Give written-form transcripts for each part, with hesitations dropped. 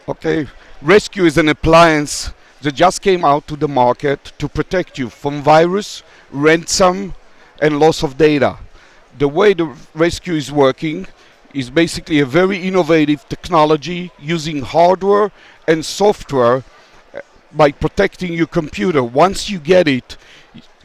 Okay, Rescue is an appliance that just came out to the market to protect you from virus, ransom, and loss of data. The way the Rescue is working is basically a very innovative technology using hardware and software by protecting your computer. Once you get it,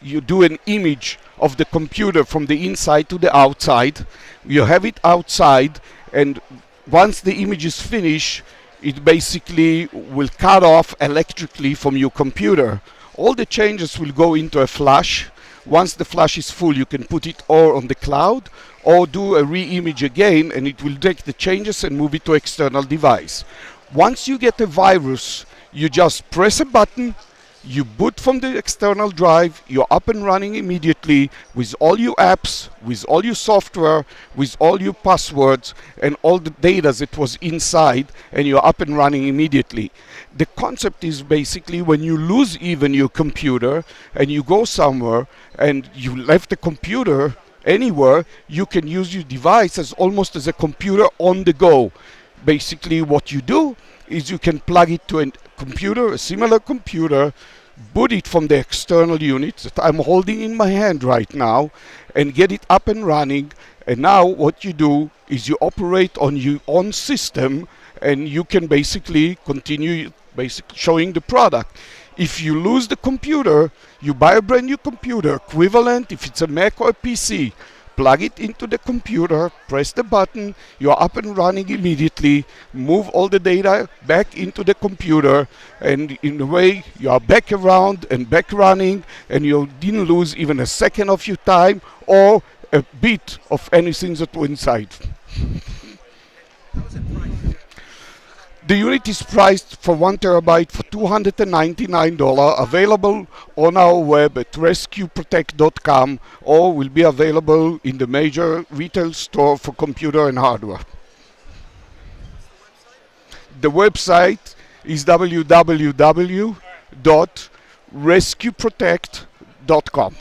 you do an image of the computer from the inside to the outside. You have it outside, and once the image is finished, it basically will cut off electrically from your computer. All the changes will go into a flash. Once the flash is full, you can put it or on the cloud or do a re-image again, and it will take the changes and move it to external device. Once you get a virus, you just press a button, you boot from the external drive, you're up and running immediately with all your apps, with all your software, with all your passwords and all the data that was inside, and you're up and running immediately. The concept is basically when you lose even your computer and you go somewhere and you left the computer anywhere, you can use your device as almost as a computer on the go. Basically what you do is you can plug it to a computer, a similar computer, boot it from the external unit that I'm holding in my hand right now, and get it up and running. And now what you do is you operate on your own system, and you can basically continue showing the product. If you lose the computer, you buy a brand new computer, equivalent if it's a Mac or a PC. Plug it into the computer, press the button, you're up and running immediately, move all the data back into the computer, and in a way you are back around and back running, and you didn't lose even a second of your time or a bit of anything that was inside. The unit is priced for 1 terabyte for $299, available on our web at ResQProtect.com, or will be available in the major retail store for computer and hardware. The website is www.resqprotect.com.